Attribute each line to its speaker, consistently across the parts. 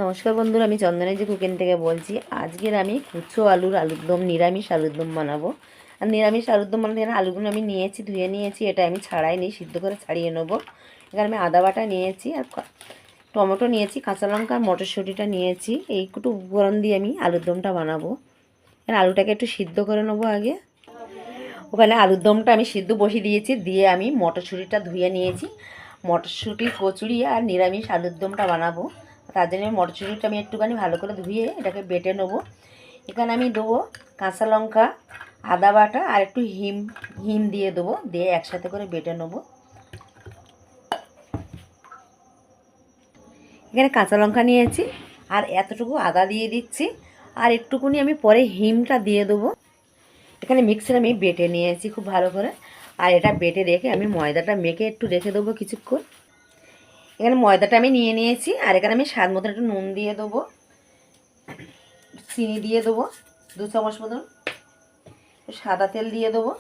Speaker 1: নমস্কার বন্ধুরা, আমি চন্দনাজি কুকিং থেকে বলছি। আজকের আমি কুচো আলুর দম, নিরামিষ আলুর দম বানাবো। আর নিরামিষ আলুর দম বানাতে আলুগুলো আমি নিয়েছি, ধুয়ে নিয়েছি। এটা আমি ছাড়াইনি, সিদ্ধ করে ছাড়িয়ে নেবো। এখানে আমি আদা বাটা নিয়েছি, আর টমেটো নিয়েছি, কাঁচা লঙ্কা আর মটরশুঁটিটা নিয়েছি। এইটুকু উপকরণ দিয়ে আমি আলুর দমটা বানাবো। এখানে আলুটাকে একটু সিদ্ধ করে নেবো আগে। ওখানে আলুর দমটা আমি সিদ্ধ বসিয়ে দিয়েছি, দিয়ে আমি মটরশুঁটিটা ধুয়ে নিয়েছি। মটরশুঁটির কচুরি আর নিরামিষ আলুর দমটা বানাবো। তার জন্য মটরশুঁটিটা আমি একটুখানি ভালো করে ধুয়ে এটাকে বেটে নেবো। এখানে আমি দেবো কাঁচা লঙ্কা, আদা বাটা আর একটু হিম দিয়ে দেবো, দিয়ে একসাথে করে বেটে নেবো। এখানে কাঁচা লঙ্কা নিয়েছি আর এতটুকু আদা দিয়ে দিচ্ছি, আর একটুকুনি আমি পরে হিমটা দিয়ে দেবো। এখানে মিক্সারে আমি বেটে নিয়েছি খুব ভালো করে, আর এটা বেটে রেখে আমি ময়দাটা মেখে একটু রেখে দেবো কিছুক্ষণ। এখানে ময়দাটা আমি নিয়ে নিয়েছি, আর এখানে আমি স্বাদ মতন একটু নুন দিয়ে দেবো, চিনি দিয়ে দেবো 2 চামচ মতন, সাদা তেল দিয়ে দেবো,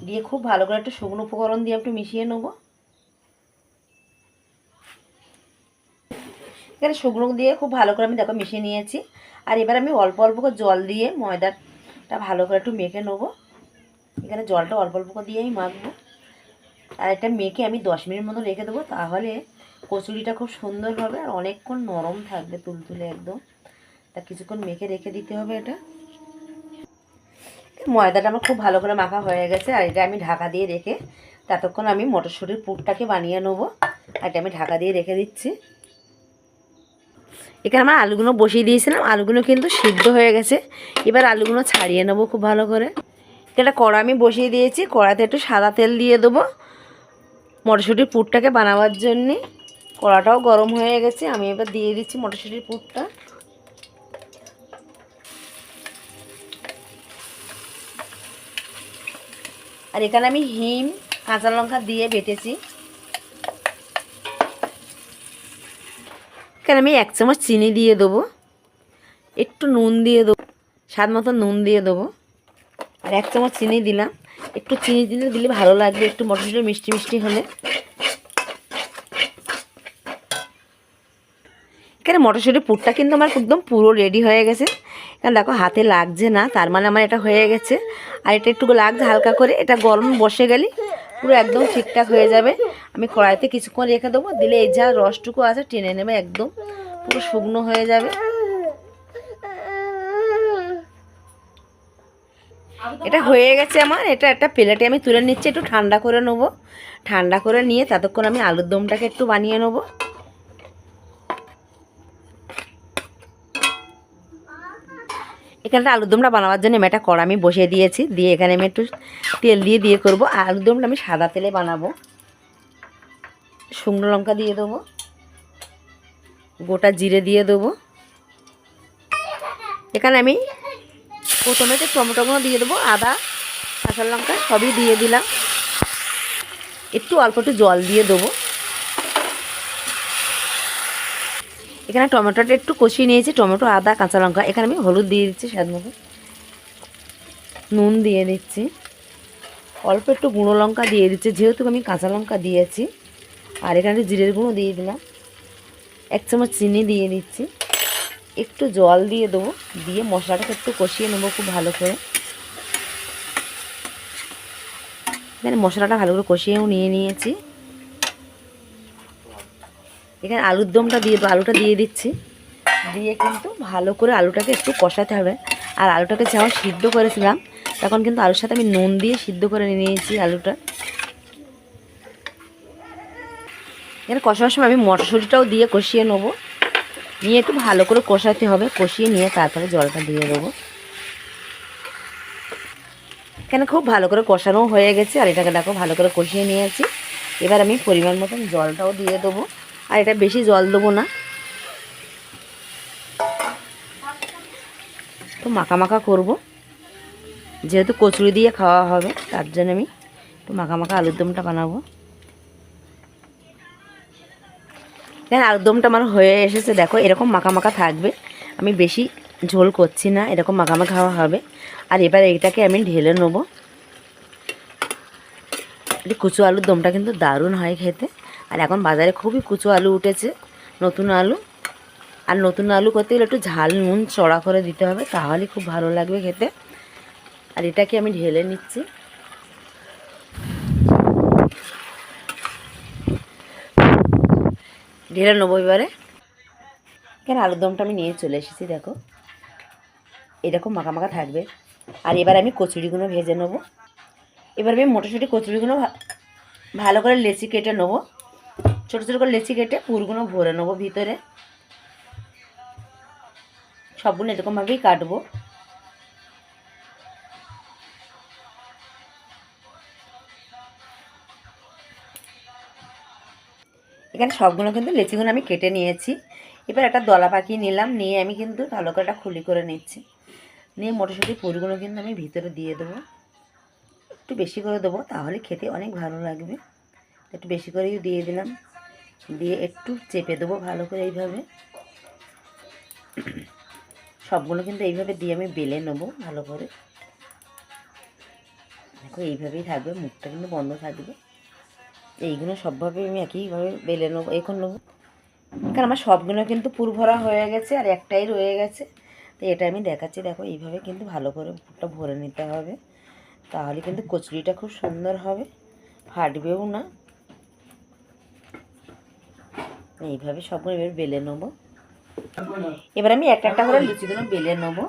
Speaker 1: দিয়ে খুব ভালো করে একটু শুকনো উপকরণ দিয়ে একটু মিশিয়ে নেবো। এখানে শুকনো দিয়ে খুব ভালো করে আমি দেখো মিশিয়ে নিয়েছি। আর এবার আমি অল্প অল্প করে জল দিয়ে ময়দাটা ভালো করে একটু মেখে নেবো। এখানে জলটা অল্প অল্প করে দিয়ে আমি মাখবো, আর এটা মেখে আমি 10 মিনিট মতো রেখে দেবো। তাহলে কচুরিটা খুব সুন্দর হবে আর অনেকক্ষণ নরম থাকবে, তুলতুলে একদম। তা কিছুক্ষণ মেখে রেখে দিতে হবে। এটা ময়দাটা আমার খুব ভালো করে মাখা হয়ে গেছে, আর এটা আমি ঢাকা দিয়ে রেখে ততক্ষণ আমি মটরশুঁটির পুরটাকে বানিয়ে নেবো। আর এটা আমি ঢাকা দিয়ে রেখে দিচ্ছি। এখানে আমার আলুগুলো বসিয়ে দিয়েছিলাম, আলুগুলো কিন্তু সিদ্ধ হয়ে গেছে। এবার আলুগুলো ছাড়িয়ে নেবো খুব ভালো করে। এটা কড়া আমি বসিয়ে দিয়েছি, কড়াতে একটু সাদা তেল দিয়ে দেবো মটরশুঁটির পুরটাকে বানাবার জন্যে। কড়াটাও গরম হয়ে গেছে, আমি এবার দিয়ে দিচ্ছি মটরশুঁটির পুরটা। আর এখানে আমি হিম, কাঁচা লঙ্কা দিয়ে বেটেছি। এখানে আমি 1 চামচ চিনি দিয়ে দেবো, একটু নুন দিয়ে দেবো, স্বাদ মতো নুন দিয়ে দেবো। আর 1 চামচ চিনি দিলাম, একটু চিনি দিলে ভালো লাগবে, একটু মটরশুঁটি মিষ্টি মিষ্টি হলে। এখানে মটরশুঁটির পুরটা কিন্তু আমার একদম পুরো রেডি হয়ে গেছে। কারণ দেখো হাতে লাগছে না, তার মানে আমার এটা হয়ে গেছে। আর এটা একটু লাগছে হালকা করে, এটা গরম বসে গেলে পুরো একদম ঠিকঠাক হয়ে যাবে। আমি কড়াইতে কিছুক্ষণ রেখে দেবো, দিলে এই যা রসটুকু আছে টেনে নেবে, একদম পুরো শুকনো হয়ে যাবে। এটা হয়ে গেছে আমার। এটা একটা প্লেটে আমি তুলে নিচ্ছি, একটু ঠান্ডা করে নেবো। ঠান্ডা করে নিয়ে ততক্ষণ আমি আলুর দমটাকে একটু বানিয়ে নেবো। এখানটা আলুর দমটা বানাবার জন্য আমি একটা কড়া আমি বসিয়ে দিয়েছি, দিয়ে এখানে আমি একটু তেল দিয়ে করবো। আর আলুর দমটা আমি সাদা তেলে বানাবো। শুকনো লঙ্কা দিয়ে দেবো, গোটা জিরে দিয়ে দেবো। এখানে আমি প্রথমে তো টমেটোগুলো দিয়ে দেবো, আদা, কাঁচা লঙ্কা সবই দিয়ে দিলাম। একটু অল্প একটু জল দিয়ে দেবো। এখানে টমেটোটা একটু কষিয়ে নিয়েছি, টমেটো, আদা, কাঁচা লঙ্কা। এখানে আমি হলুদ দিয়ে দিচ্ছি স্বাদ মতো, নুন দিয়ে দিচ্ছি, অল্প একটু গুঁড়ো লঙ্কা দিয়ে দিচ্ছি যেহেতু আমি কাঁচা লঙ্কা দিয়েছি। আর এখানে জিরের গুঁড়ো দিয়ে দিলাম, 1 চামচ চিনি দিয়ে দিচ্ছি, একটু জল দিয়ে দেবো, দিয়ে মশলাটাকে একটু কষিয়ে নেবো খুব ভালো করে। এখানে মশলাটা ভালো করে কষিয়েও নিয়েছি। এখানে আলুর দমটা আলুটা দিয়ে দিচ্ছি, দিয়ে কিন্তু ভালো করে আলুটাকে একটু কষাতে হবে। আর আলুটাকে যখন সিদ্ধ করেছিলাম তখন কিন্তু আলুর সাথে আমি নুন দিয়ে সিদ্ধ করে নিয়েছি আলুটা। এখানে কষানোর সময় আমি মটরশুঁটিটাও দিয়ে কষিয়ে নেবো, নিয়ে একটু ভালো করে কষাতে হবে। কষিয়ে নিয়ে তারপরে জলটা দিয়ে দেবো। এখানে খুব ভালো করে কষানো হয়ে গেছে, আর এটাকে দেখো ভালো করে কষিয়ে নিয়েছি। এবার আমি পরিমাণ মতন জলটাও দিয়ে দেবো, আর এটা বেশি জল দেবো না, তো মাখা মাখা করবো যেহেতু কচুরি দিয়ে খাওয়া হবে, তার জন্য আমি একটু মাখা মাখা আলুর দমটা বানাবো। এখানে আলুর দমটা আমার হয়ে এসেছে, দেখো এরকম মাখা মাখা থাকবে। আমি বেশি ঝোল করছি না, এরকম মাখা মাখা হবে। আর এবার এইটাকে আমি ঢেলে নেবো। কচু আলুর দমটা কিন্তু দারুণ হয় খেতে, আর এখন বাজারে খুবই কুচো আলু উঠেছে, নতুন আলু। আর নতুন আলু করতে গেলে একটু ঝাল নুন চড়া করে দিতে হবে, তাহলে খুব ভালো লাগবে খেতে। আর এটাকে আমি ঢেলে নিচ্ছি। ঢেলে নেবো এবারে। এখানে আলুর দমটা আমি নিয়ে চলে এসেছি, দেখো এরকম মাখা মাখা থাকবে। আর এবার আমি কচুরিগুলো ভেজে নেবো। এবার আমি মটরশুঁটি কচুরিগুলো ভালো করে লেচি কেটে নেবো, ছোটো ছোটো করে লেচি কেটে পুরগুলো ভরে নেবো ভিতরে। সবগুলো এরকমভাবেই কাটবো। এখানে সবগুলো কিন্তু লেচিগুলো আমি কেটে নিয়েছি। এবার একটা দলা পাকিয়ে নিলাম, নিয়ে আমি কিন্তু ভালো করে একটা খুলি করে নিচ্ছি। নিয়ে মটরশুঁটি পুরগুলো কিন্তু আমি ভিতরে দিয়ে দেবো, একটু বেশি করে দেবো, তাহলে খেতে অনেক ভালো লাগবে। একটু বেশি করেই দিয়ে দিলাম, দিয়ে একটু চেপে দেবো ভালো করে এইভাবে। সবগুলো কিন্তু এইভাবে দিয়ে আমি বেলে নেবো ভালো করে। দেখো এইভাবেই থাকবে, মুখটা কিন্তু বন্ধ থাকবে। এইগুলো সবভাবে আমি একইভাবে বেলে নেবো, এখন নেবো। কারণ আমার সবগুলো কিন্তু পুর ভরা হয়ে গেছে, আর একটাই রয়ে গেছে। তো এটা আমি দেখাচ্ছি, দেখো এইভাবে কিন্তু ভালো করে পুরটা ভরে নিতে হবে, তাহলে কিন্তু কচুরিটা খুব সুন্দর হবে, ফাটবেও না। এইভাবে সবগুলো এবার বেলে নেবো। এবার আমি একটা একটা করে লুচিগুলো বেলে নেবো।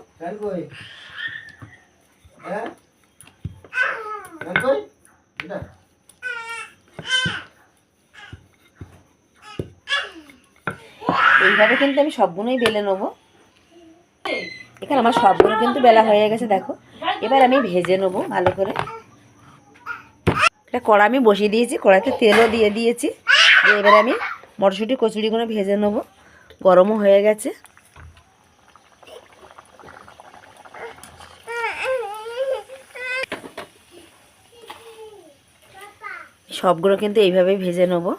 Speaker 1: এইভাবে কিন্তু আমি সবগুলোই বেলে নেবো। এখানে আমার সবগুলো কিন্তু বেলা হয়ে গেছে, দেখো। এবার আমি ভেজে নেবো ভালো করে। একটা কড়া আমি বসিয়ে দিয়েছি, কড়াইতে তেলও দিয়ে দিয়েছি। এবারে আমি মটরশুঁটি কচুরিগুলো ভেজে নেবো, গরমও হয়ে গেছে। সবগুলো কিন্তু এইভাবেই ভেজে নেবো।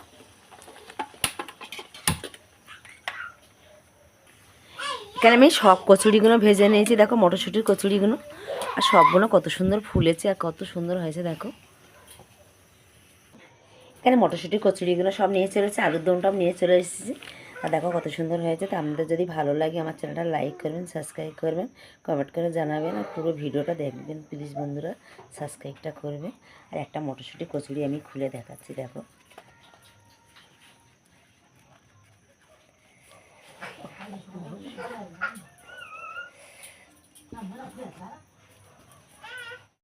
Speaker 1: এখানে আমি সব কচুরিগুলো ভেজে নিয়েছি, দেখো মটরশুঁটির কচুরিগুলো। আর সবগুলো কত সুন্দর ফুলেছে আর কত সুন্দর হয়েছে, দেখো। এখানে মটরশুঁটির কচুরিগুলো সব নিয়ে চলে এসেছি, আলুর দমটাও নিয়ে চলে এসেছি। আর দেখো কত সুন্দর হয়েছে। তো আপনাদের যদি ভালো লাগে আমার চ্যানেলটা লাইক করবেন, সাবস্ক্রাইব করবেন, কমেন্ট করে জানাবেন, আর পুরো ভিডিওটা দেখবেন প্লিজ বন্ধুরা, সাবস্ক্রাইবটা করবে। আর একটা মটরশুঁটি কচুরি আমি খুলে দেখাচ্ছি, দেখো।